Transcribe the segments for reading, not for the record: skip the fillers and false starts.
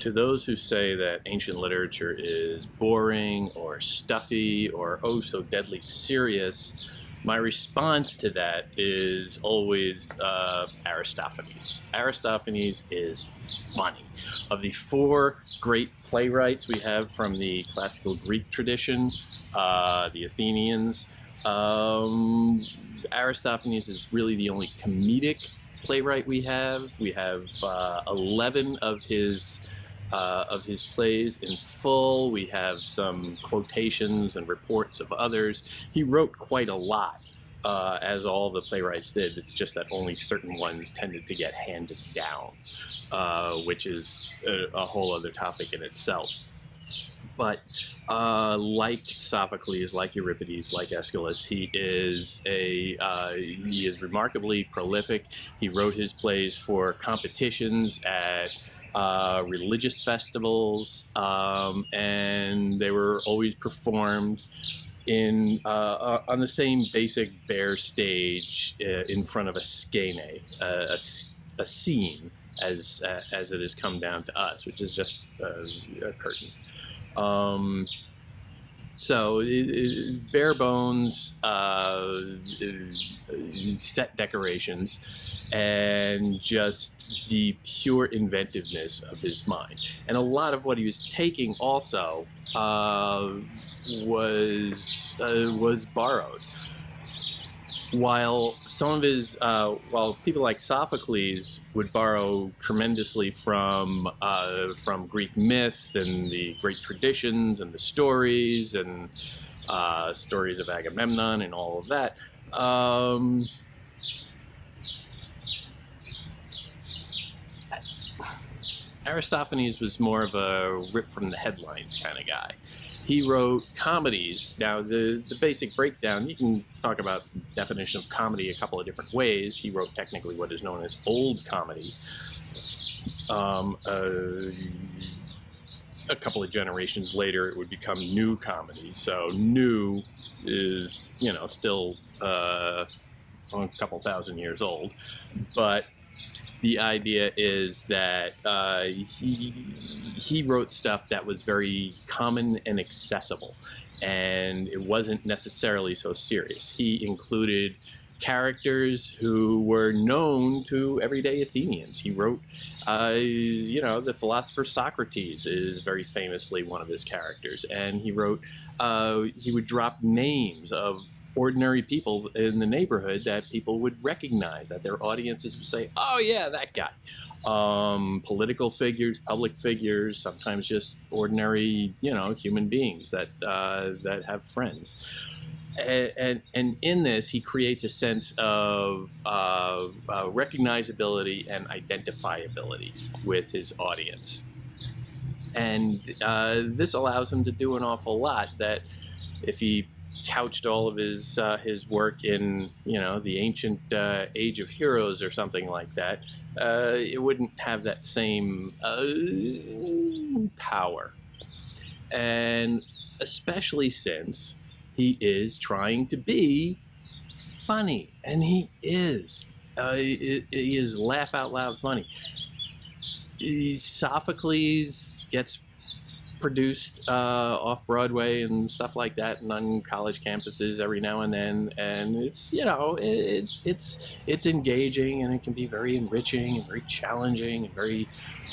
To those who say that ancient literature is boring or stuffy or oh so deadly serious, my response to that is always Aristophanes. Aristophanes is funny. Of the four great playwrights we have from the classical Greek tradition, the Athenians, Aristophanes is really the only comedic playwright we have. We have 11 of his plays in full. We have some quotations and reports of others. He wrote quite a lot, as all the playwrights did. It's just that only certain ones tended to get handed down, which is a whole other topic in itself. But like Sophocles, like Euripides, like Aeschylus, he is remarkably prolific. He wrote his plays for competitions at religious festivals, and they were always performed on the same basic bare stage in front of a skene, a scene, as it has come down to us, which is just a curtain. So bare bones set decorations and just the pure inventiveness of his mind. And a lot of what he was taking also was borrowed. While some of his, while people like Sophocles would borrow tremendously from Greek myth and the great traditions and the stories and stories of Agamemnon and all of that, Aristophanes was more of a rip from the headlines kind of guy. He wrote comedies. Now, the basic breakdown, you can talk about the definition of comedy a couple of different ways. He wrote technically what is known as old comedy. A couple of generations later, it would become new comedy. So new is, still a couple thousand years old. But the idea is that he wrote stuff that was very common and accessible, and it wasn't necessarily so serious. He included characters who were known to everyday Athenians. He wrote, the philosopher Socrates is very famously one of his characters, and he wrote, he would drop names of ordinary people in the neighborhood that people would recognize, that their audiences would say, oh yeah, that guy. Political figures, public figures, sometimes just ordinary, human beings that have friends. And in this, he creates a sense of recognizability and identifiability with his audience. And this allows him to do an awful lot that if he couched all of his work in the ancient age of heroes or something like that, it wouldn't have that same power. And especially since he is trying to be funny, and he is. He is laugh out loud funny. Sophocles gets produced off Broadway and stuff like that, and on college campuses every now and then, and it's it's engaging, and it can be very enriching and very challenging and very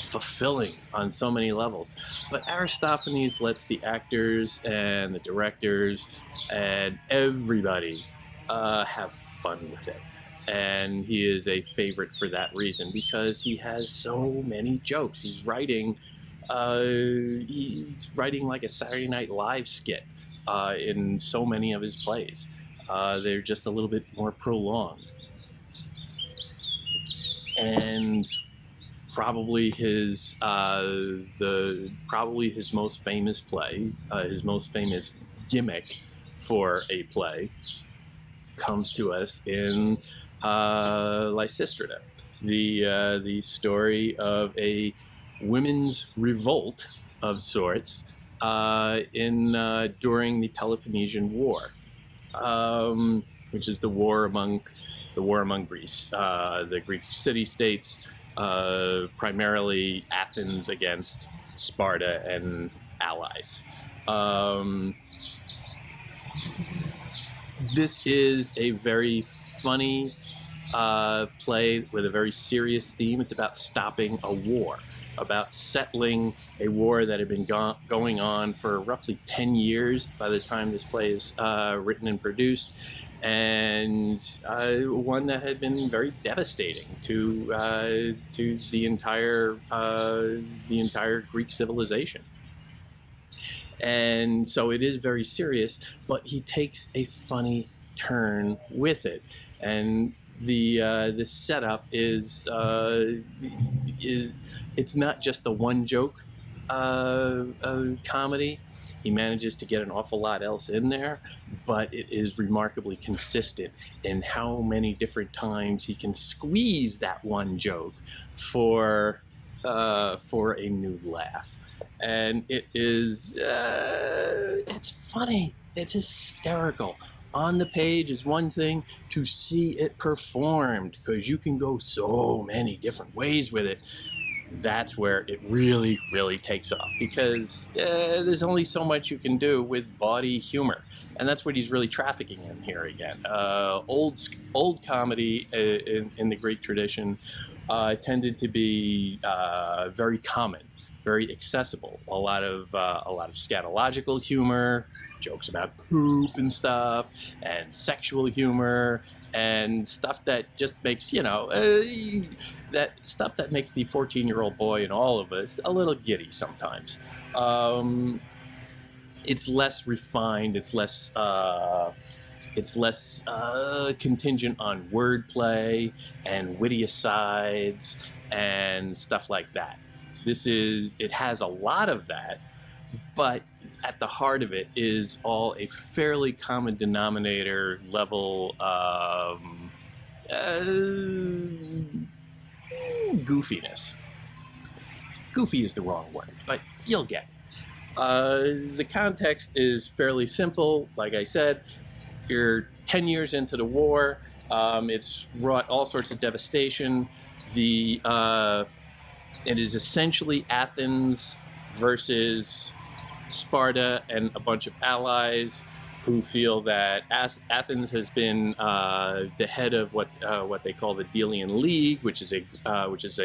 fulfilling on so many levels. But Aristophanes lets the actors and the directors and everybody have fun with it. And he is a favorite for that reason, because he has so many jokes. He's writing like a Saturday Night Live skit in so many of his plays. They're just a little bit more prolonged. And probably his most famous play, his most famous gimmick for a play, comes to us in Lysistrata, the story of a women's revolt of sorts during the Peloponnesian War, which is the war among Greece. The Greek city-states primarily Athens against Sparta and allies. This is a very funny play with a very serious theme. It's about stopping a war, about settling a war that had been going on for roughly 10 years by the time this play is written and produced, and one that had been very devastating to the entire Greek civilization. And so it is very serious, but he takes a funny turn with it. And the setup is it's not just the one joke comedy. He manages to get an awful lot else in there, but it is remarkably consistent in how many different times he can squeeze that one joke for a new laugh. And it is it's funny, it's hysterical. On the page is one thing, to see it performed, because you can go so many different ways with it. That's where it really, really takes off, because there's only so much you can do with bawdy humor, and that's what he's really trafficking in here again. Old comedy in the Greek tradition tended to be very common, very accessible. A lot of scatological humor, jokes about poop and stuff, and sexual humor, and stuff that just makes, that stuff that makes the 14-year-old boy in all of us a little giddy sometimes. It's less refined, it's less contingent on wordplay and witty asides and stuff like that. It has a lot of that, but at the heart of it is all a fairly common denominator level goofiness. Goofy is the wrong word, but you'll get it. The context is fairly simple. Like I said, you're 10 years into the war. It's wrought all sorts of devastation. It is essentially Athens versus Sparta and a bunch of allies who feel that Athens has been the head of what they call the Delian League, which is a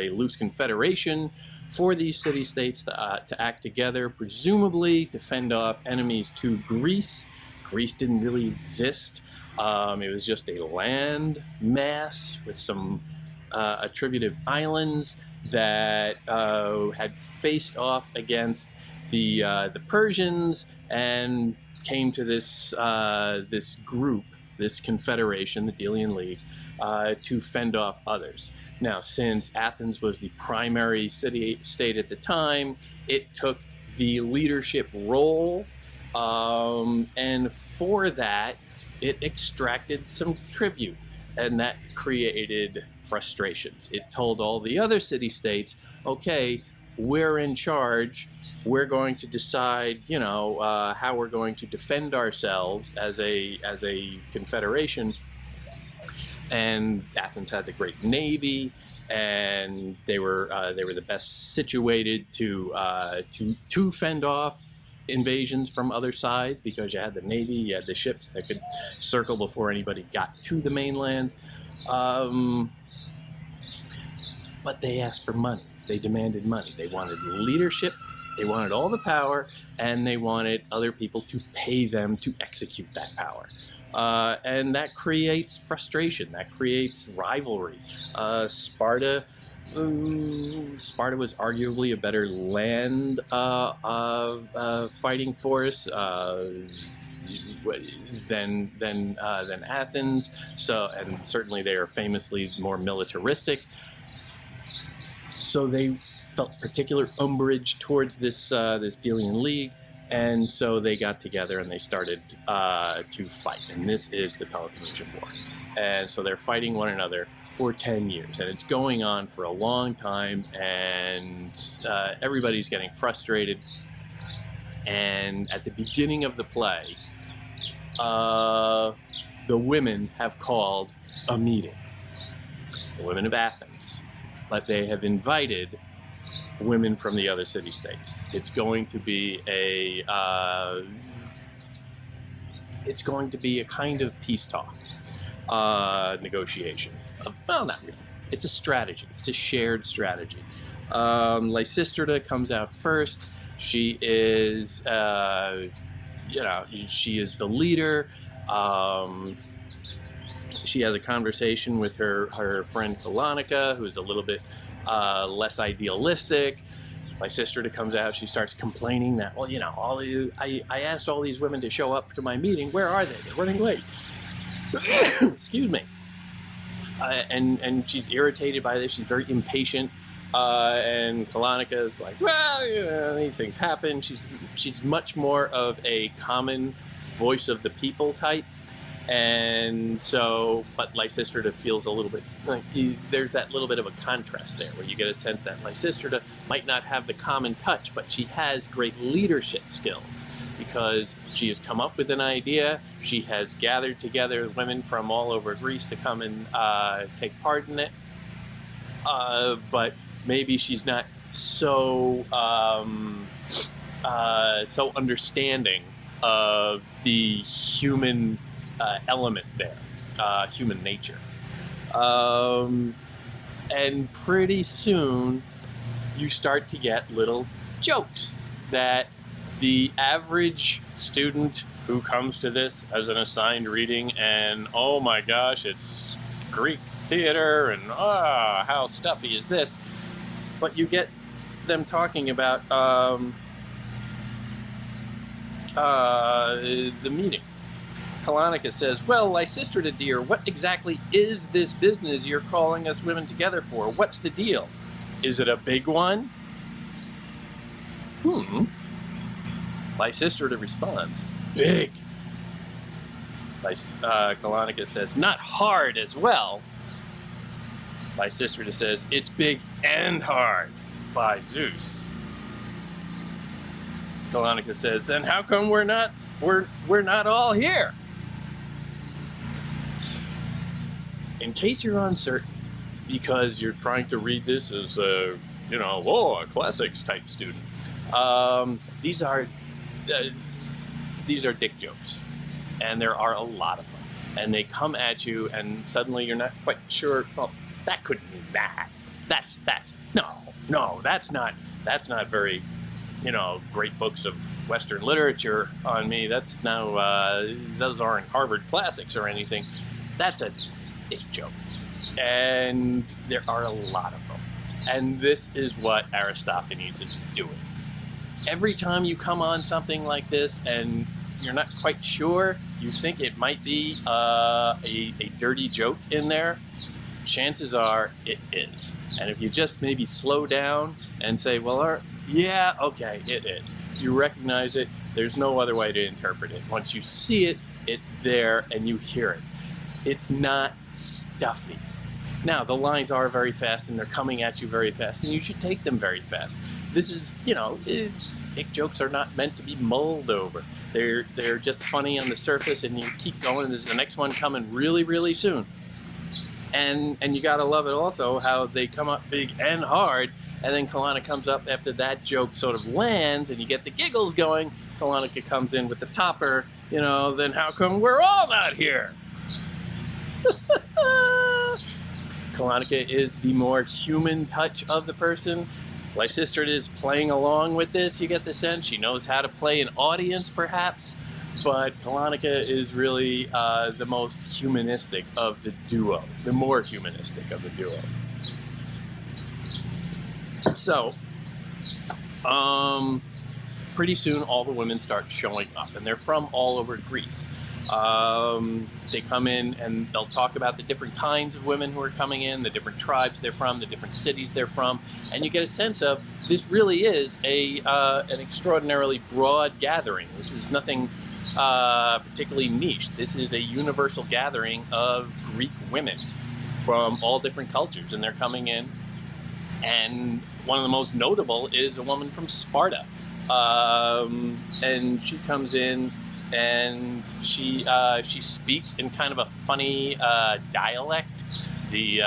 loose confederation for these city-states to act together, presumably to fend off enemies to Greece. Greece didn't really exist. It was just a land mass with some attributive islands that had faced off against the Persians and came to this group, this confederation, the Delian League, to fend off others. Now, since Athens was the primary city-state at the time, it took the leadership role, and for that, it extracted some tribute, and that created frustrations. It told all the other city-states, okay, we're in charge, we're going to decide, how we're going to defend ourselves as a confederation. And Athens had the great navy, and they were the best situated to fend off invasions from other sides, because you had the navy, you had the ships that could circle before anybody got to the mainland. But they asked for money. They demanded money. They wanted leadership, they wanted all the power, and they wanted other people to pay them to execute that power. And that creates frustration, that creates rivalry. Sparta was arguably a better land fighting force than Athens. And certainly they are famously more militaristic. So they felt particular umbrage towards this Delian League, and so they got together and they started to fight. And this is the Peloponnesian War. And so they're fighting one another for 10 years, and it's going on for a long time, and everybody's getting frustrated. And at the beginning of the play, the women have called a meeting. The women of Athens. but they have invited women from the other city-states. It's going to be a kind of peace talk, negotiation. Well, not really. It's a strategy. It's a shared strategy. Lysistrata comes out first. She is, she is the leader. She has a conversation with her friend Colonica, who's a little bit less idealistic. Lysistrata comes out. She starts complaining that, well, I asked all these women to show up to my meeting. Where are they? They're running late. Excuse me. And she's irritated by this. She's very impatient. And Colonica is like, well, these things happen. She's much more of a common voice of the people type. And so, but Lysistrata feels a little bit, there's that little bit of a contrast there where you get a sense that Lysistrata might not have the common touch, but she has great leadership skills because she has come up with an idea. She has gathered together women from all over Greece to come and take part in it. But maybe she's not so understanding of the human element there, human nature. And pretty soon you start to get little jokes that the average student who comes to this as an assigned reading and, oh my gosh, it's Greek theater and how stuffy is this? But you get them talking about the meeting. Colonica says, well, Lysistrata, dear, what exactly is this business you're calling us women together for? What's the deal? Is it a big one? Lysistrata responds, big. Colonica says, not hard as well. Lysistrata says, it's big and hard, by Zeus. Colonica says, then how come we're not all here? In case you're uncertain, because you're trying to read this as a classics type student, these are dick jokes, and there are a lot of them, and they come at you, and suddenly you're not quite sure. Well, that couldn't mean that. That's not very, great books of Western literature on me. That's now those aren't Harvard classics or anything. That's a dick joke, and there are a lot of them, and this is what Aristophanes is doing. Every time you come on something like this and you're not quite sure, you think it might be a dirty joke in there, chances are it is. And if you just maybe slow down and say, well, yeah, okay, it is. You recognize it. There's no other way to interpret it. Once you see it, it's there and you hear it. It's not stuffy. Now, the lines are very fast and they're coming at you very fast, and you should take them very fast. This is, dick jokes are not meant to be mulled over. They're just funny on the surface, and you keep going. There's the next one coming really, really soon. And you gotta love it also how they come up big and hard, and then Colonica comes up after that joke sort of lands and you get the giggles going. Colonica comes in with the topper, then how come we're all not here? Colonica is the more human touch of the person. Lysistrata is playing along with this, you get the sense. She knows how to play an audience, perhaps, but Colonica is really the most humanistic of the duo, the more humanistic of the duo. So, pretty soon all the women start showing up, and they're from all over Greece. They come in and they'll talk about the different kinds of women who are coming in, the different tribes they're from, the different cities they're from, and you get a sense of this really is an extraordinarily broad gathering. This is nothing particularly niche. This is a universal gathering of Greek women from all different cultures, and they're coming in. And one of the most notable is a woman from Sparta, and she comes in. And she speaks in kind of a funny dialect. The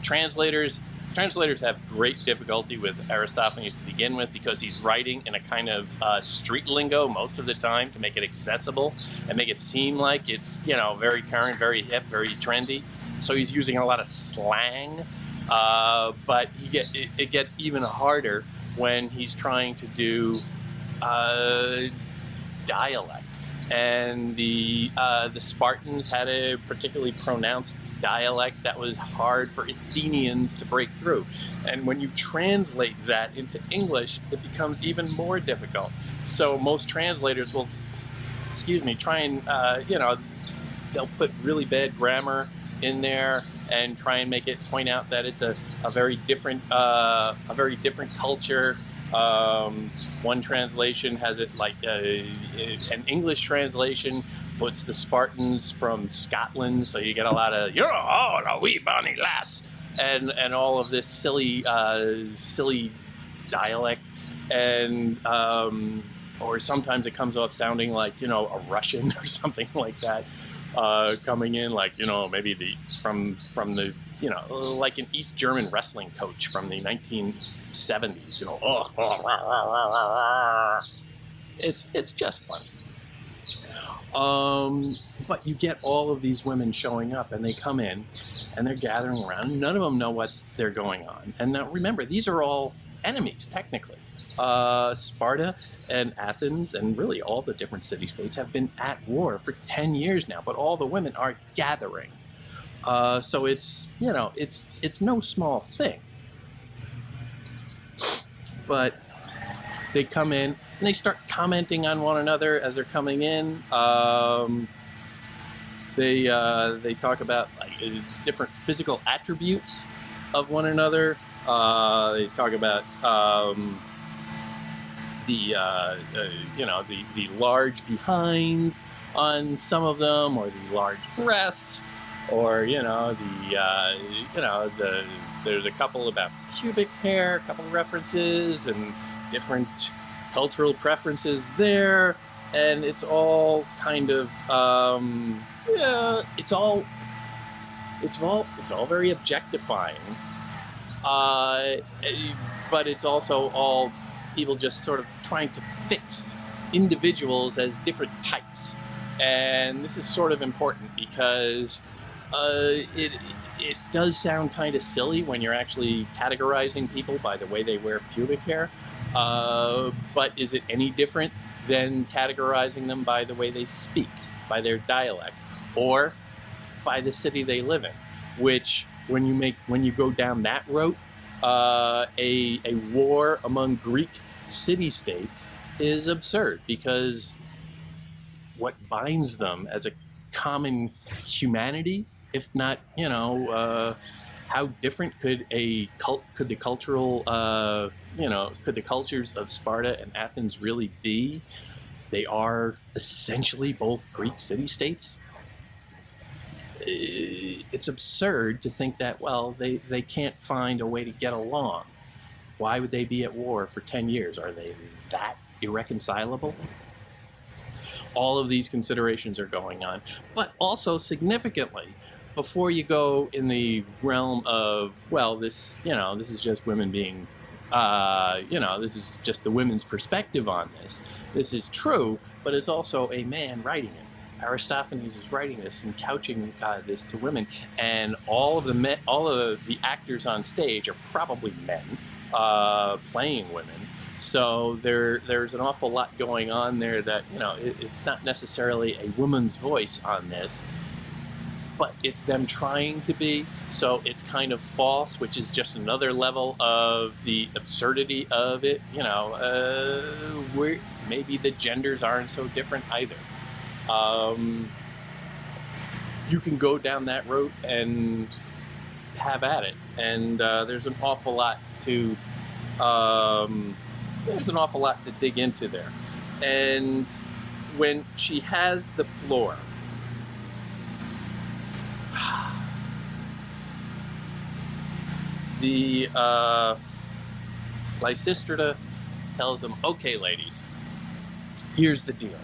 translators translators have great difficulty with Aristophanes to begin with because he's writing in a kind of street lingo most of the time to make it accessible and make it seem like it's, you know, very current, very hip, very trendy. So he's using a lot of slang, but it gets even harder when he's trying to do dialect. And the Spartans had a particularly pronounced dialect that was hard for Athenians to break through. And when you translate that into English, it becomes even more difficult. So most translators will, try and, you know, they'll put really bad grammar in there and try and make it point out that it's a very different culture. One translation has it like an English translation puts the Spartans from Scotland, so you get a lot of "you're all a wee bonny lass" and all of this silly dialect, and or sometimes it comes off sounding like, you know, a Russian or something like that. Coming in, like, you know, maybe from the, you know, like an East German wrestling coach from the 1970s, you know, it's just funny. But you get all of these women showing up, and they come in, and they're gathering around. None of them know what they're going on. And now remember, these are all enemies, technically. Sparta and Athens and really all the different city-states have been at war for 10 years now, but all the women are gathering. So it's, you know, it's no small thing. But they come in and they start commenting on one another as they're coming in. They talk about like different physical attributes of one another. They talk about you know, the large behind on some of them, or the large breasts, or, you know, there's a couple about pubic hair, a couple of references, and different cultural preferences there, and it's all kind of it's all very objectifying, but it's also all people just sort of trying to fix individuals as different types. And this is sort of important because it does sound kind of silly when you're actually categorizing people by the way they wear pubic hair, but is it any different than categorizing them by the way they speak, by their dialect, or by the city they live in? Which, when you go down that route, a war among Greek city-states is absurd, because what binds them as a common humanity, if not, you know, how different could the cultures of Sparta and Athens really be? They are essentially both Greek city-states. It's absurd to think that, well, they can't find a way to get along. Why would they be at war for 10 years? Are they that irreconcilable? All of these considerations are going on. But also, significantly, before you go in the realm of, well, this is just women being, this is just the women's perspective on this. This is true, but it's also a man writing it. Aristophanes is writing this and couching this to women, and all of the actors on stage are probably men playing women. So there's an awful lot going on there that, you know, it's not necessarily a woman's voice on this, but it's them trying to be. So it's kind of false, which is just another level of the absurdity of it. You know, where maybe the genders aren't so different either. You can go down that road and have at it, and there's an awful lot to dig into there. And when she has the floor, the Lysistrata tells them, "Okay, ladies, here's the deal.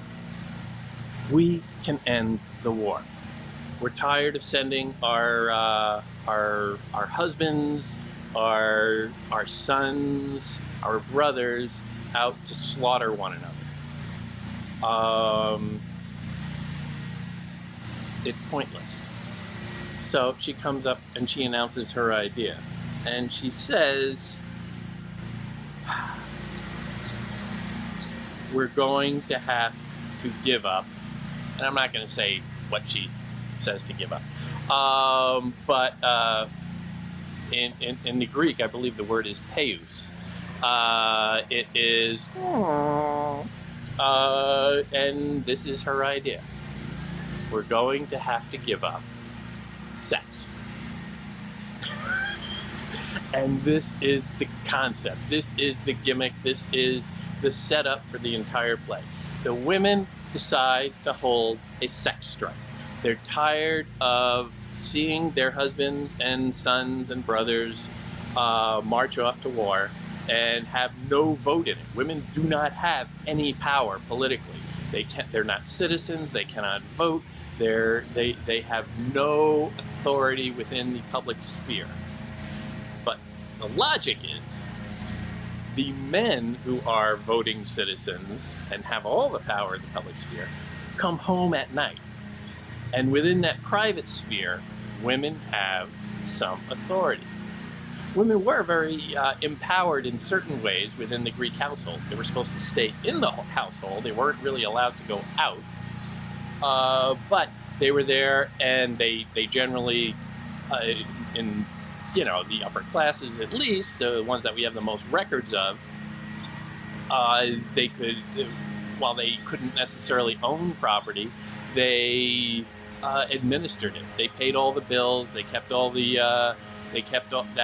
We can end the war. We're tired of sending our husbands our sons, our brothers out to slaughter one another. It's pointless. So she comes up and she announces her idea. And she says, we're going to have to give up. And I'm not going to say what she says to give up. But in the Greek, I believe the word is peus. It is, and this is her idea. We're going to have to give up sex. And this is the concept. This is the gimmick. This is the setup for the entire play. The women decide to hold a sex strike. They're tired of seeing their husbands and sons and brothers march off to war and have no vote in it. Women do not have any power politically. They're not citizens. They cannot vote. They have no authority within the public sphere. But the logic is, the men who are voting citizens and have all the power in the public sphere come home at night. And within that private sphere, women have some authority. Women were very empowered in certain ways within the Greek household. They were supposed to stay in the household. They weren't really allowed to go out. But they were there, and they generally, in the upper classes at least, the ones that we have the most records of, they could, while they couldn't necessarily own property, they administered it. They paid all the bills. They kept all the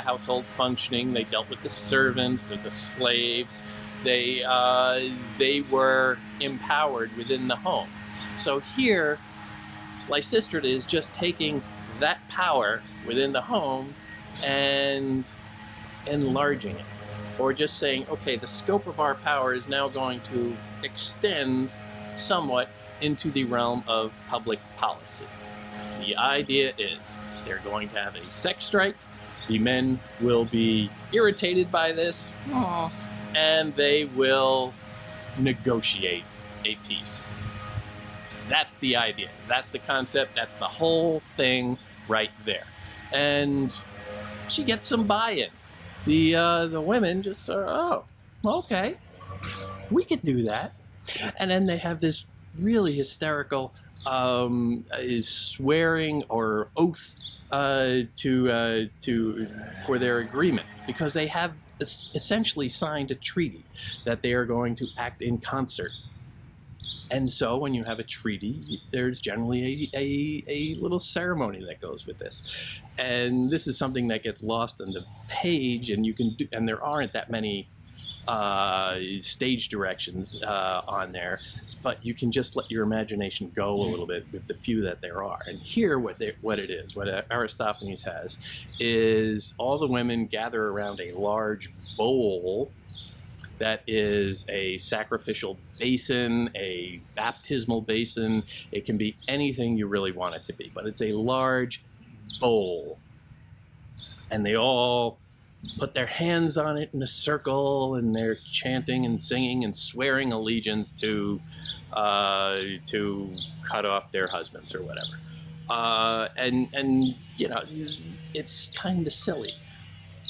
household functioning. They dealt with the servants or the slaves. They were empowered within the home. So here, Lysistrata is just taking that power within the home and enlarging it, or just saying, okay, the scope of our power is now going to extend somewhat into the realm of public policy. The idea is they're going to have a sex strike. The men will be irritated by this, and they will negotiate a peace. That's the idea. That's the concept. That's the whole thing right there. And she gets some buy-in. The women just are, oh, okay, we could do that. And then they have this really hysterical swearing or oath for their agreement, because they have essentially signed a treaty that they are going to act in concert. And so when you have a treaty, there's generally a little ceremony that goes with this. And this is something that gets lost on the page, and and there aren't that many stage directions on there, but you can just let your imagination go a little bit with the few that there are. And here, what Aristophanes has, is all the women gather around a large bowl that is a sacrificial basin, a baptismal basin. It can be anything you really want it to be, but it's a large bowl. And they all put their hands on it in a circle, and they're chanting and singing and swearing allegiance to cut off their husbands or whatever. And it's kind of silly.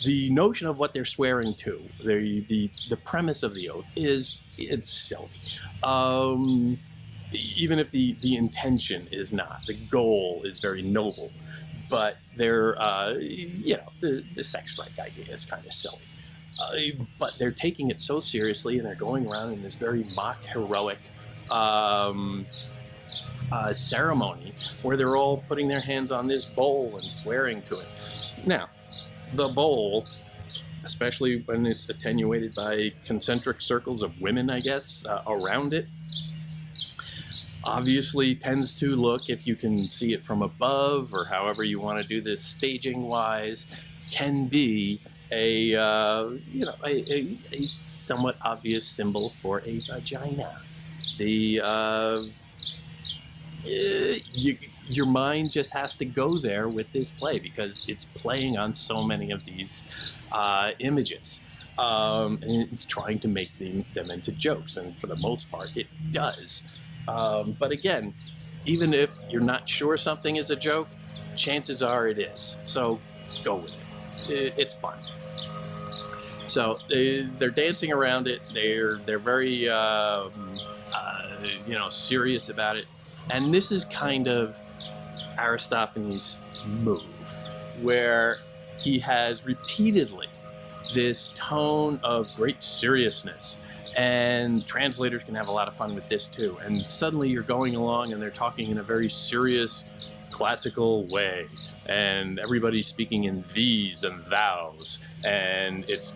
The notion of what they're swearing to, the premise of the oath it's silly. Even if the intention is not, the goal is very noble. But they're, the sex strike idea is kind of silly. But they're taking it so seriously, and they're going around in this very mock heroic ceremony where they're all putting their hands on this bowl and swearing to it. Now, the bowl, especially when it's attenuated by concentric circles of women, I guess, around it, obviously tends to look, if you can see it from above or however you want to do this staging wise, can be a somewhat obvious symbol for a vagina. your mind just has to go there with this play because it's playing on so many of these images. And it's trying to make them into jokes, and for the most part, it does. But again, even if you're not sure something is a joke, chances are it is. So go with it. It's fun. So they're dancing around it. They're very serious about it, and this is kind of Aristophanes' move, where he has repeatedly this tone of great seriousness, and translators can have a lot of fun with this too. And suddenly you're going along and they're talking in a very serious classical way, and everybody's speaking in these and thous, and it's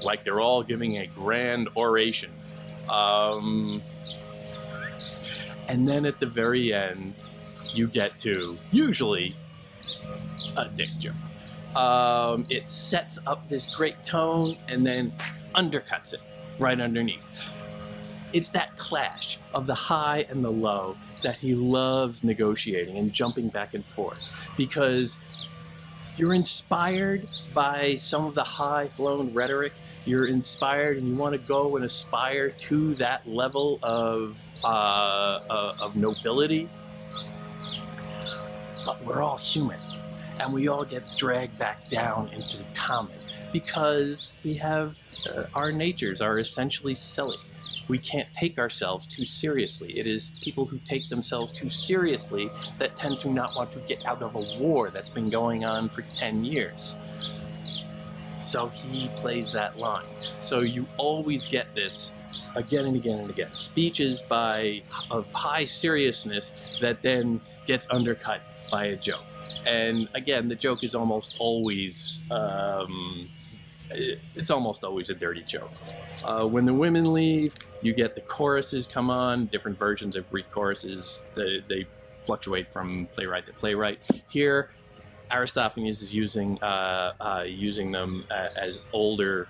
like they're all giving a grand oration. And then at the very end, you get to usually a dick joke. It sets up this great tone and then undercuts it right underneath. It's that clash of the high and the low that he loves negotiating and jumping back and forth, because you're inspired by some of the high-flown rhetoric. You're inspired and you want to go and aspire to that level of nobility. But we're all human, and we all get dragged back down into the common because we have our natures are essentially silly. We can't take ourselves too seriously. It is people who take themselves too seriously that tend to not want to get out of a war that's been going on for 10 years. So he plays that line. So you always get this again and again and again. Speeches of high seriousness that then gets undercut by a joke. And again, the joke is almost always it's almost always a dirty joke. When the women leave, you get the choruses come on, different versions of Greek choruses. They fluctuate from playwright to playwright. Here, Aristophanes is using them as older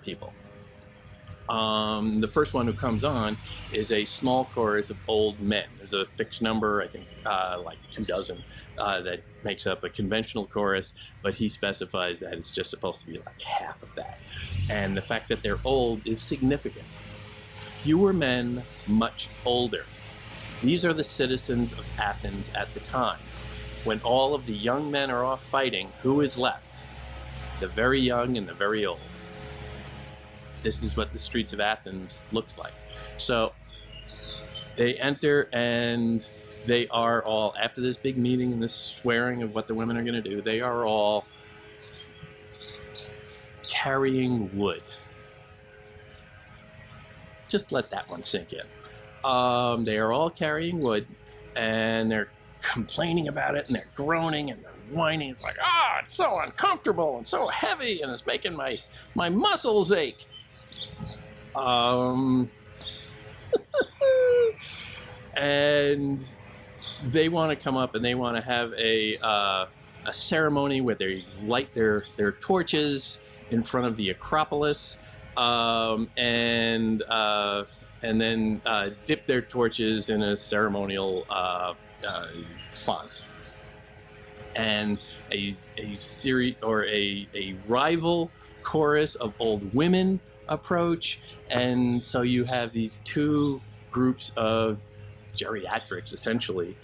people. The first one who comes on is a small chorus of old men. There's a fixed number, I think like 24, that makes up a conventional chorus, but he specifies that it's just supposed to be like half of that. And the fact that they're old is significant. Fewer men, much older. These are the citizens of Athens at the time. When all of the young men are off fighting, who is left? The very young and the very old. This is what the streets of Athens looks like. So they enter, and they are all, after this big meeting and this swearing of what the women are going to do, they are all carrying wood. Just let that one sink in. They are all carrying wood, and they're complaining about it, and they're groaning, and they're whining. It's like, it's so uncomfortable and so heavy, and it's making my muscles ache. And they want to come up and they want to have a ceremony where they light their torches in front of the Acropolis, and then dip their torches in a ceremonial font. And a rival chorus of old women approach, and so you have these two groups of geriatrics essentially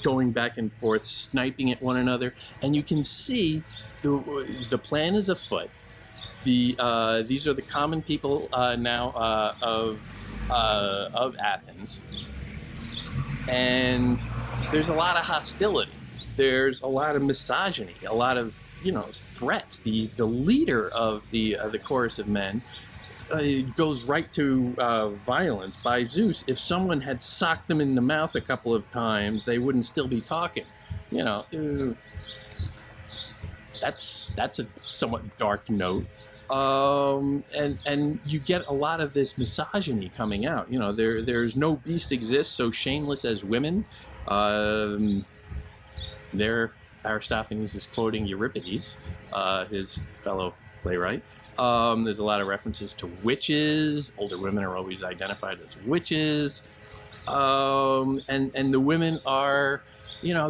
going back and forth, sniping at one another, and you can see the plan is afoot. These are the common people now of Athens, and there's a lot of hostility. There's a lot of misogyny, a lot of threats. The leader of the chorus of men goes right to violence. By Zeus, if someone had socked them in the mouth a couple of times, they wouldn't still be talking. That's a somewhat dark note. And you get a lot of this misogyny coming out. There's no beast exists so shameless as women. There, Aristophanes is quoting Euripides, his fellow playwright. There's a lot of references to witches. Older women are always identified as witches. And the women are,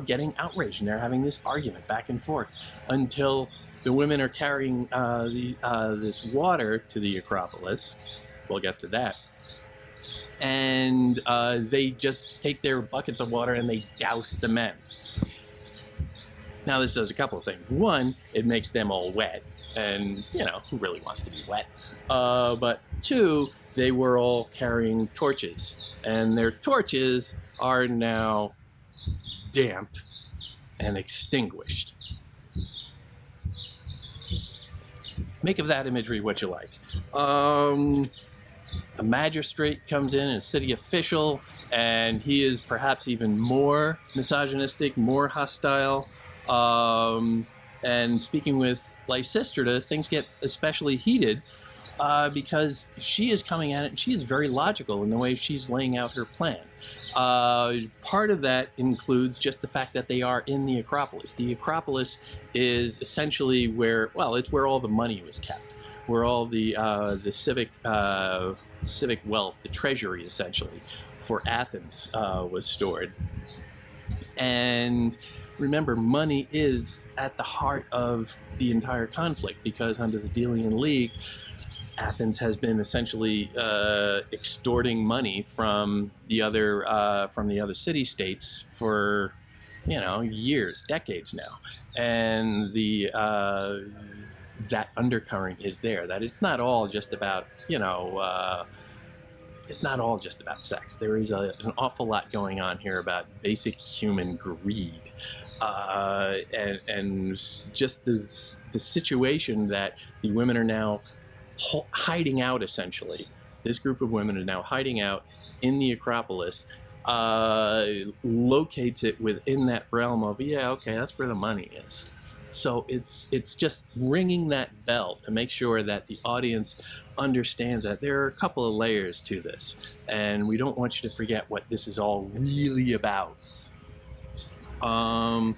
getting outraged, and they're having this argument back and forth until the women are carrying this water to the Acropolis. We'll get to that. And they just take their buckets of water and they douse the men. Now, this does a couple of things. One, it makes them all wet, and, who really wants to be wet? But two, they were all carrying torches, and their torches are now damp and extinguished. Make of that imagery what you like. A magistrate comes in, a city official, and he is perhaps even more misogynistic, more hostile. And speaking with Lysistrata, things get especially heated because she is coming at it, and she is very logical in the way she's laying out her plan. Part of that includes just the fact that they are in the Acropolis. The Acropolis is essentially where, it's where all the money was kept, where all the civic wealth, the treasury essentially, for Athens was stored. And remember, money is at the heart of the entire conflict, because under the Delian League, Athens has been essentially extorting money from the other city-states for years, decades now, and that undercurrent is there. That it's not all just about it's not all just about sex. There is an awful lot going on here about basic human greed. And just the situation that the women are now hiding out, essentially. This group of women is now hiding out in the Acropolis, locates it within that realm of, that's where the money is. So it's just ringing that bell to make sure that the audience understands that there are a couple of layers to this, and we don't want you to forget what this is all really about. Well,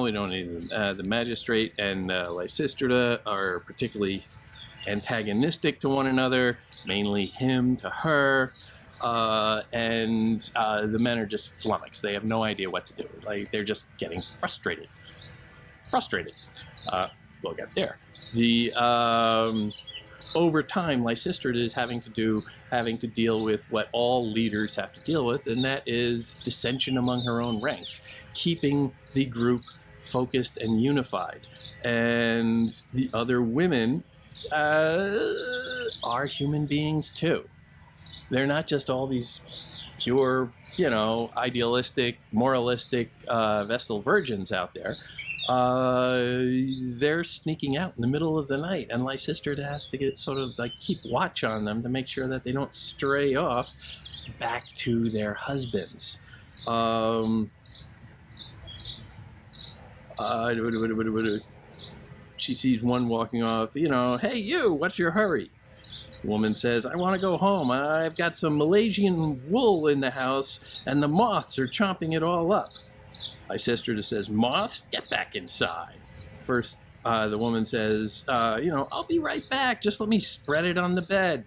we don't need the magistrate and Lysistrata are particularly antagonistic to one another, mainly him to her, and the men are just flummoxed. They have no idea what to do. Like, they're just getting frustrated. We'll get there. Over time, Lysistrata is having to deal with what all leaders have to deal with, and that is dissension among her own ranks, keeping the group focused and unified. And the other women are human beings too. They're not just all these pure, idealistic, moralistic Vestal virgins out there. They're sneaking out in the middle of the night, and Lysistrata has to keep watch on them to make sure that they don't stray off back to their husbands. She sees one walking off, hey you, what's your hurry? The woman says, I want to go home. I've got some Malaysian wool in the house, and the moths are chomping it all up. Lysistrata says, moths? Get back inside. First, the woman says, I'll be right back. Just let me spread it on the bed.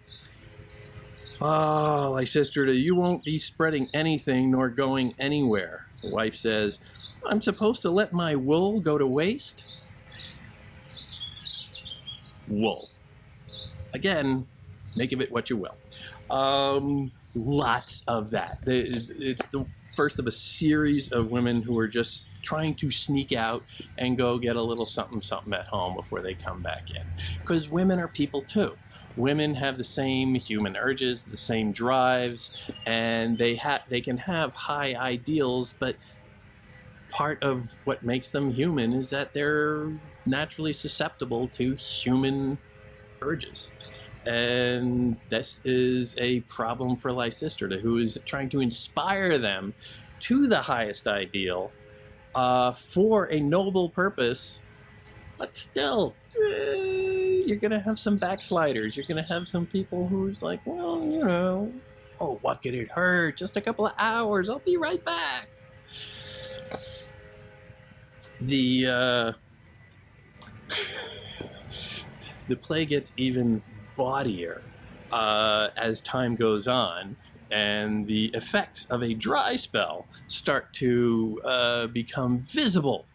Oh, Lysistrata, you won't be spreading anything nor going anywhere. The wife says, I'm supposed to let my wool go to waste? Wool. Again, make of it what you will. Lots of that. It's the first of a series of women who are just trying to sneak out and go get a little something at home before they come back in. Because women are people too. Women have the same human urges, the same drives, and they can have high ideals, but part of what makes them human is that they're naturally susceptible to human urges. And this is a problem for Lysistrata, who is trying to inspire them to the highest ideal for a noble purpose, but still, you're going to have some backsliders. You're going to have some people who's like, well, oh, what could it hurt? Just a couple of hours. I'll be right back. The The play gets even bawdier as time goes on, and the effects of a dry spell start to become visible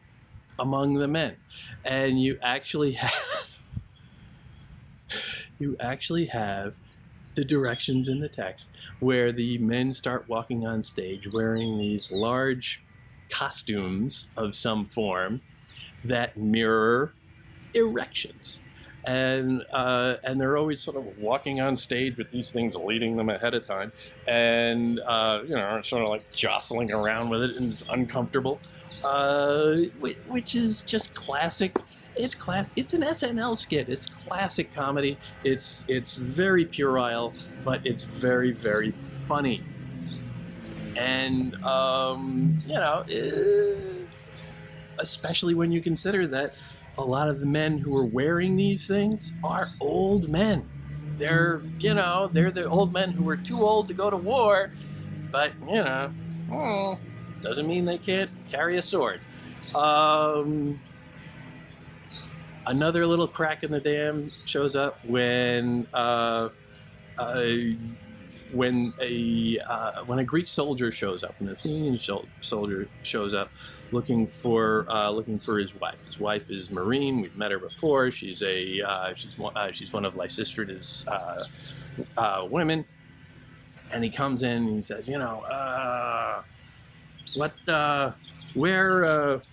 among the men, and you actually have the directions in the text where the men start walking on stage wearing these large costumes of some form that mirror erections. And they're always sort of walking on stage with these things leading them ahead of time, and sort of like jostling around with it, and it's uncomfortable, which is just classic. It's an SNL skit. It's classic comedy. It's very puerile, but it's very, very funny. And especially when you consider that a lot of the men who are wearing these things are old men. They're the old men who are too old to go to war, but doesn't mean they can't carry a sword. Another little crack in the dam shows up when a Greek soldier shows up, an Athenian soldier shows up, looking for his wife. His wife is Marine. We've met her before. She's one of Lysistrata's women. And he comes in and he says,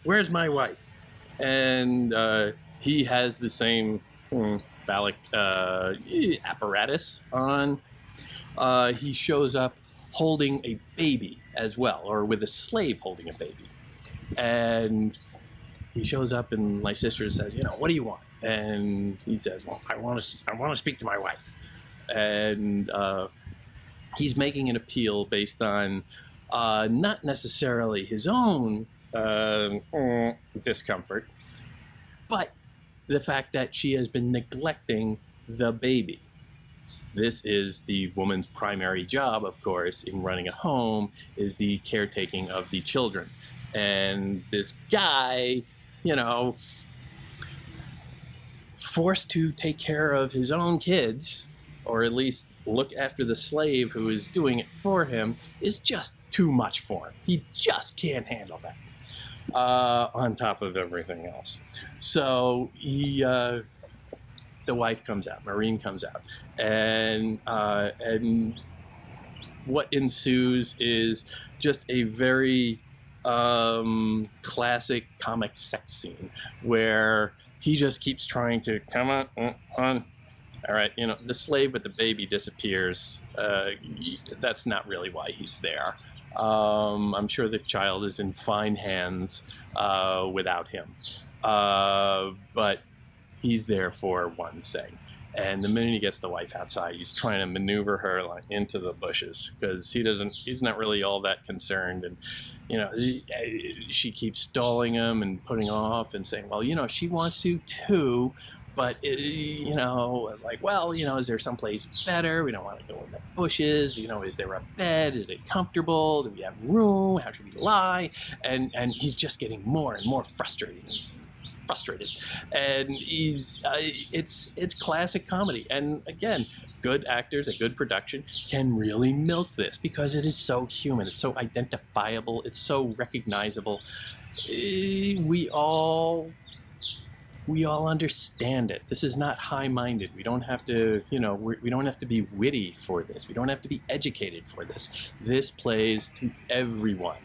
where's my wife? And he has the same phallic apparatus on. He shows up holding a baby as well, or with a slave holding a baby. And he shows up and Lysistrata says, what do you want? And he says, well, I want to speak to my wife. And he's making an appeal based on not necessarily his own discomfort, but the fact that she has been neglecting the baby. This is the woman's primary job, of course, in running a home, is the caretaking of the children. And this guy, forced to take care of his own kids, or at least look after the slave who is doing it for him, is just too much for him. He just can't handle that. On top of everything else. So the wife comes out, Marine comes out, and what ensues is just a very classic comic sex scene where he just keeps trying to come on. All right, the slave with the baby disappears. That's not really why he's there. I'm sure the child is in fine hands without him. But he's there for one thing. And the minute he gets the wife outside, he's trying to maneuver her into the bushes because he's not really all that concerned. And, she keeps stalling him and putting off and saying, well, she wants to too. But, is there someplace better? We don't want to go in the bushes. Is there a bed? Is it comfortable? Do we have room? How should we lie? And he's just getting more and more frustrated. And it's classic comedy. And again, good actors, a good production can really milk this because it is so human. It's so identifiable. It's so recognizable. We all understand it. This is not high-minded. We don't have to, we don't have to be witty for this. We don't have to be educated for this. This plays to everyone.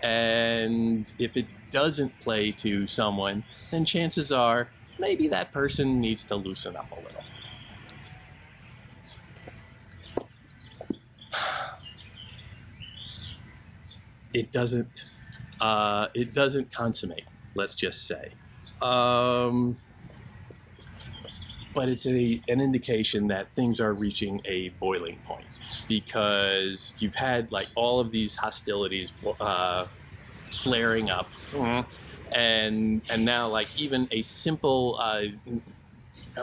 And if it doesn't play to someone, then chances are maybe that person needs to loosen up a little. It doesn't consummate, let's just say. But it's an indication that things are reaching a boiling point because you've had all of these hostilities flaring up, and now even a simple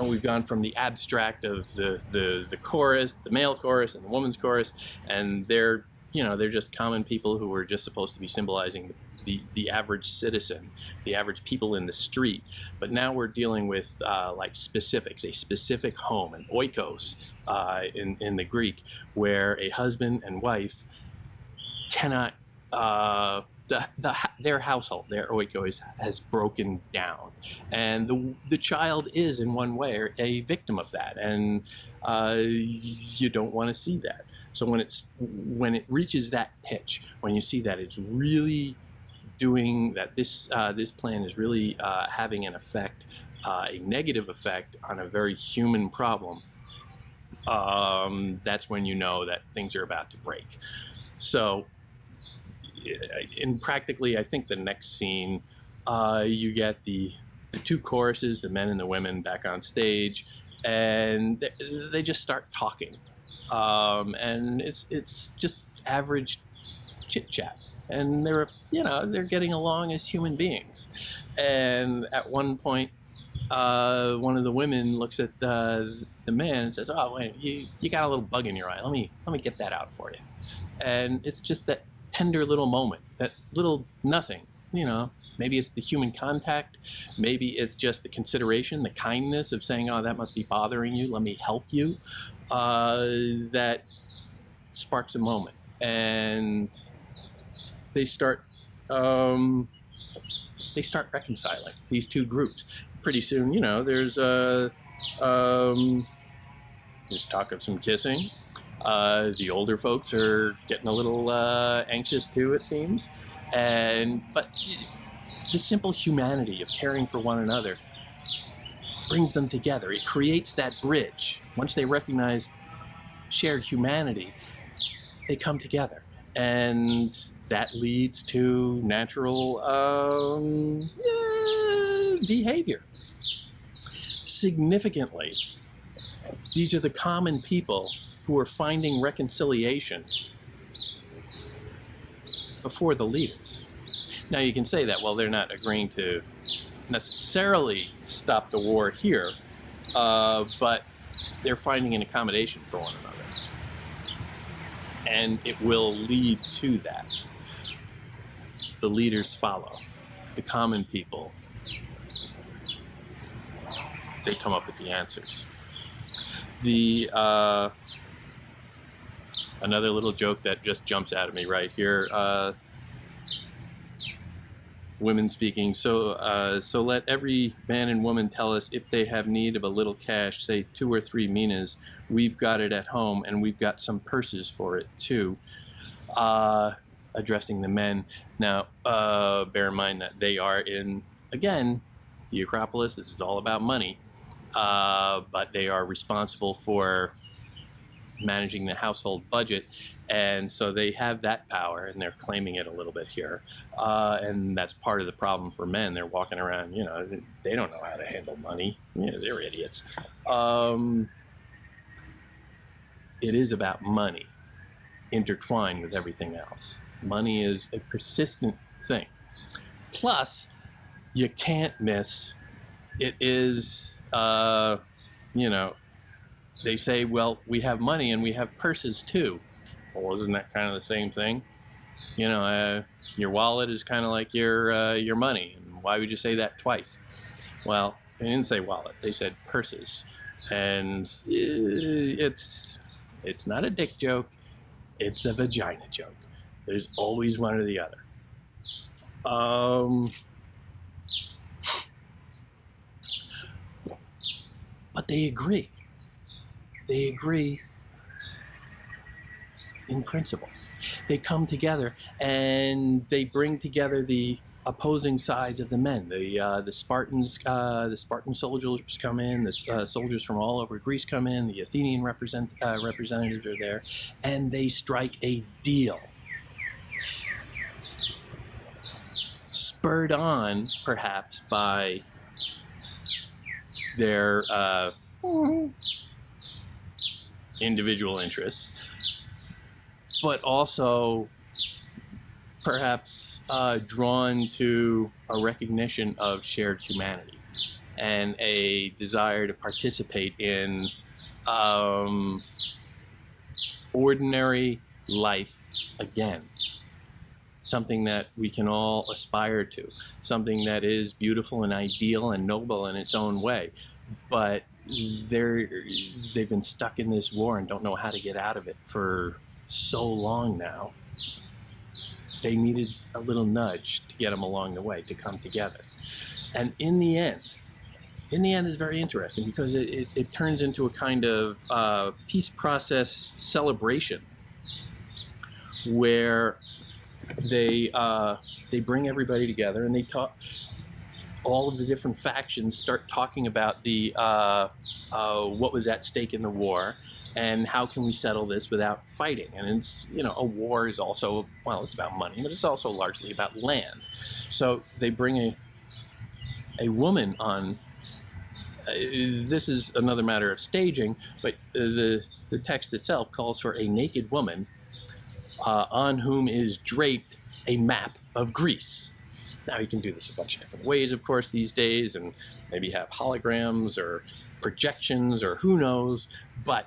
we've gone from the abstract of the chorus, the male chorus and the woman's chorus, and they're they're just common people who were just supposed to be symbolizing the average citizen, the average people in the street. But now we're dealing with like specifics, a specific home, an oikos in the Greek, where a husband and wife cannot, their household, their oikos, has broken down, and the child is in one way a victim of that, and you don't want to see that. So when it reaches that pitch, when you see that it's really doing that, this plan is really having an effect, a negative effect on a very human problem, that's when you know that things are about to break. So in practically, I think the next scene, you get the two choruses, the men and the women, back on stage, and they just start talking, and it's just average chit chat, and they're getting along as human beings. And at one point, one of the women looks at the man and says, "Oh, wait, you got a little bug in your eye. Let me get that out for you." And it's just that tender little moment, that little nothing, maybe it's the human contact, maybe it's just the consideration, the kindness of saying, "Oh, that must be bothering you, let me help you," that sparks a moment, and they start reconciling these two groups. Pretty soon, there's talk of some kissing. The older folks are getting a little anxious too, it seems. But the simple humanity of caring for one another brings them together. It creates that bridge. Once they recognize shared humanity, they come together. And that leads to natural behavior. Significantly, these are the common people who are finding reconciliation before the leaders. Now you can say that, well, they're not agreeing to necessarily stop the war here, but they're finding an accommodation for one another. And it will lead to that. The leaders follow. The common people, they come up with the answers. Another little joke that just jumps out at me right here. Women speaking. So let every man and woman tell us if they have need of a little cash, say 2 or 3 minas. We've got it at home, and we've got some purses for it too. Addressing the men. Now, bear in mind that they are in, again, the Acropolis. This is all about money. But they are responsible for managing the household budget, and so they have that power, and they're claiming it a little bit here, and that's part of the problem for men. They're walking around, they don't know how to handle money. They're idiots. It is about money intertwined with everything else. Money is a persistent thing. Plus, you can't miss, it is, they say, well, we have money and we have purses too. Well, isn't that kind of the same thing? Your wallet is kind of like your money. Why would you say that twice? Well, they didn't say wallet. They said purses. And it's not a dick joke. It's a vagina joke. There's always one or the other. But they agree. They agree in principle. They come together and they bring together the opposing sides of the men. The Spartans, the Spartan soldiers come in. The soldiers from all over Greece come in. The Athenian representatives are there, and they strike a deal. Spurred on, perhaps, by their individual interests, but also perhaps drawn to a recognition of shared humanity and a desire to participate in ordinary life again. Something that we can all aspire to, something that is beautiful and ideal and noble in its own way. But they've been stuck in this war and don't know how to get out of it for so long now. They needed a little nudge to get them along the way, to come together. And in the end is very interesting, because it turns into a kind of peace process celebration where they bring everybody together and they talk. All of the different factions start talking about the what was at stake in the war, and how can we settle this without fighting. And it's, you know, a war is also, well, it's about money, but it's also largely about land. So they bring a woman on. This is another matter of staging, but the text itself calls for a naked woman on whom is draped a map of Greece. Now you can do this a bunch of different ways, of course, these days, and maybe have holograms or projections or who knows, but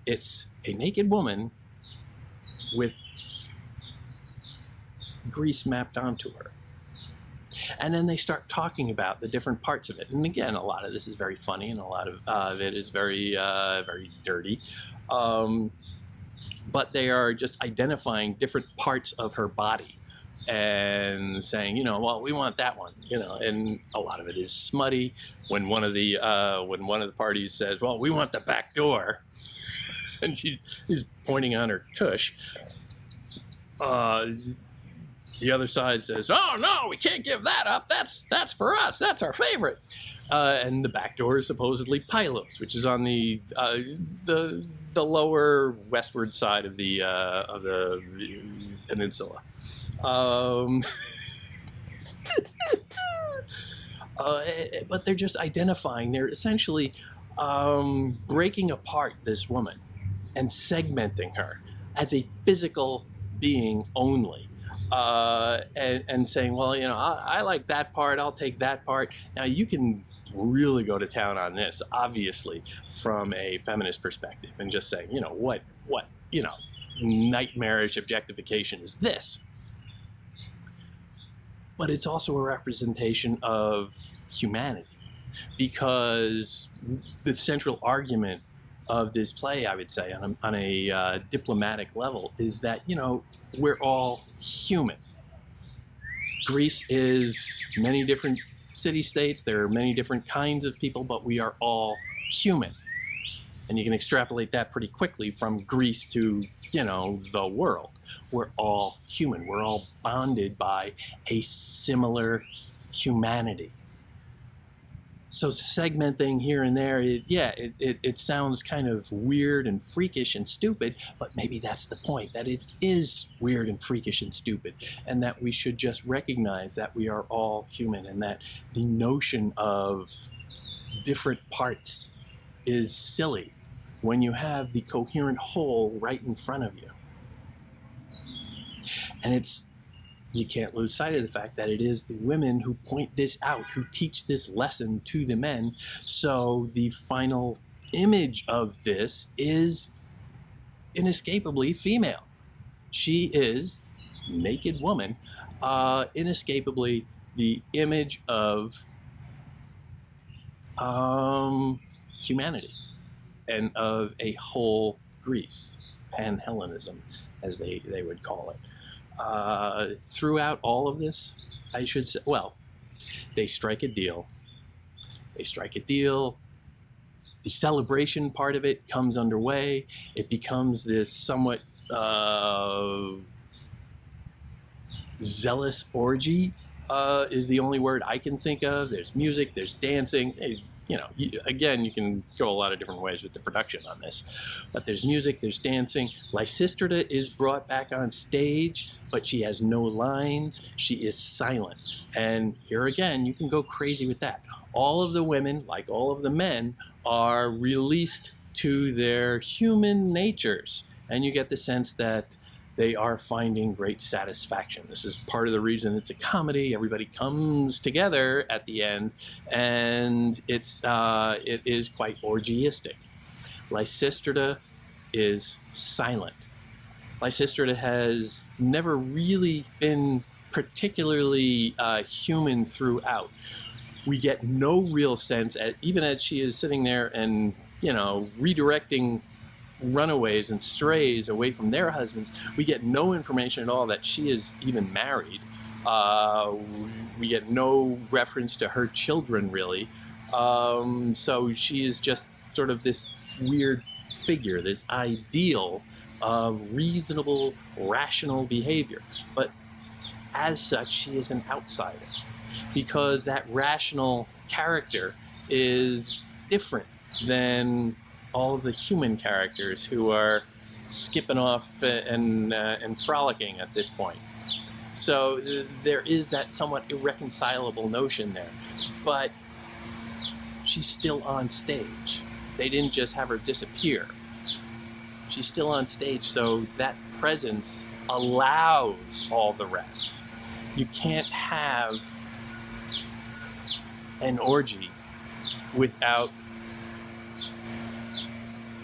it's a naked woman with Greece mapped onto her. And then they start talking about the different parts of it. And again, a lot of this is very funny, and a lot of it is very, very dirty. But they are just identifying different parts of her body and saying, you know, well, we want that one, you know, and a lot of it is smutty. When one of the parties says, well, we want the back door, and she's pointing on her tush, the other side says, oh no, we can't give that up, that's for us, that's our favorite. And the back door is supposedly Pylos, which is on the lower westward side of the peninsula. But they're just identifying, they're essentially breaking apart this woman and segmenting her as a physical being only. And saying, well, you know, I like that part, I'll take that part. Now you can really go to town on this, obviously, from a feminist perspective, and just saying, you know, what, you know, nightmarish objectification is this? But it's also a representation of humanity, because the central argument of this play, I would say, on a diplomatic level, is that, you know, we're all human. Greece is many different city-states, there are many different kinds of people, but we are all human. And you can extrapolate that pretty quickly from Greece to, you know, the world. We're all human. We're all bonded by a similar humanity. So segmenting here and there, it sounds kind of weird and freakish and stupid, but maybe that's the point, that it is weird and freakish and stupid, and that we should just recognize that we are all human, and that the notion of different parts is silly when you have the coherent whole right in front of you. And you can't lose sight of the fact that it is the women who point this out, who teach this lesson to the men. So the final image of this is inescapably female. She is, naked woman, inescapably the image of humanity and of a whole Greece, Pan-Hellenism, as they would call it. Throughout all of this, I should say, well, they strike a deal. The celebration part of it comes underway. It becomes this somewhat zealous orgy, is the only word I can think of. There's music, there's dancing. You know, again, you can go a lot of different ways with the production on this. But there's music, there's dancing. Lysistrata is brought back on stage, but she has no lines. She is silent. And here again, you can go crazy with that. All of the women, like all of the men, are released to their human natures. And you get the sense that they are finding great satisfaction. This is part of the reason it's a comedy. Everybody comes together at the end, and it is quite orgiastic. Lysistrata is silent. Lysistrata has never really been particularly human throughout. We get no real sense, even as she is sitting there and, you know, redirecting runaways and strays away from their husbands, we get no information at all that she is even married. We get no reference to her children, really. So she is just sort of this weird figure, this ideal of reasonable, rational behavior. But as such, she is an outsider, because that rational character is different than all of the human characters who are skipping off and frolicking at this point. So there is that somewhat irreconcilable notion there. But she's still on stage. They didn't just have her disappear. She's still on stage, so that presence allows all the rest. You can't have an orgy without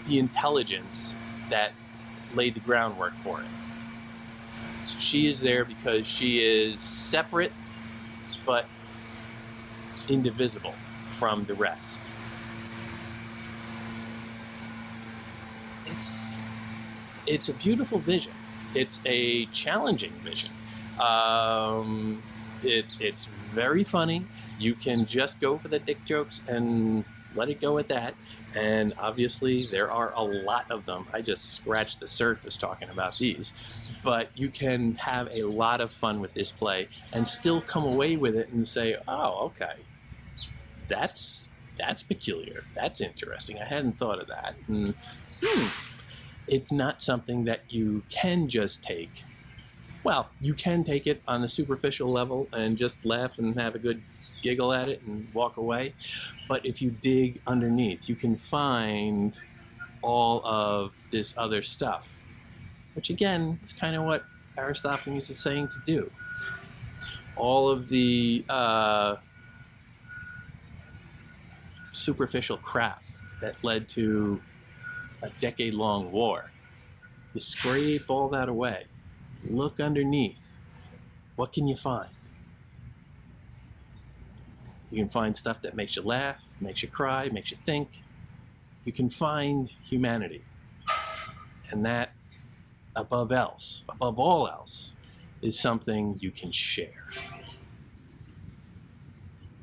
the intelligence that laid the groundwork for it. She is there because she is separate but indivisible from the rest. It's a beautiful vision. It's a challenging vision. It's very funny. You can just go for the dick jokes and let it go at that. And obviously there are a lot of them. I just scratched the surface talking about these. But you can have a lot of fun with this play and still come away with it and say, oh, okay, that's peculiar. That's interesting. I hadn't thought of that. And, it's not something that you can just take. Well, you can take it on a superficial level and just laugh and have a good giggle at it and walk away. But if you dig underneath, you can find all of this other stuff, which again is kind of what Aristophanes is saying to do. All of the superficial crap that led to a decade-long war. You scrape all that away. Look underneath. What can you find? You can find stuff that makes you laugh, makes you cry, makes you think. You can find humanity. And that, above all else, is something you can share.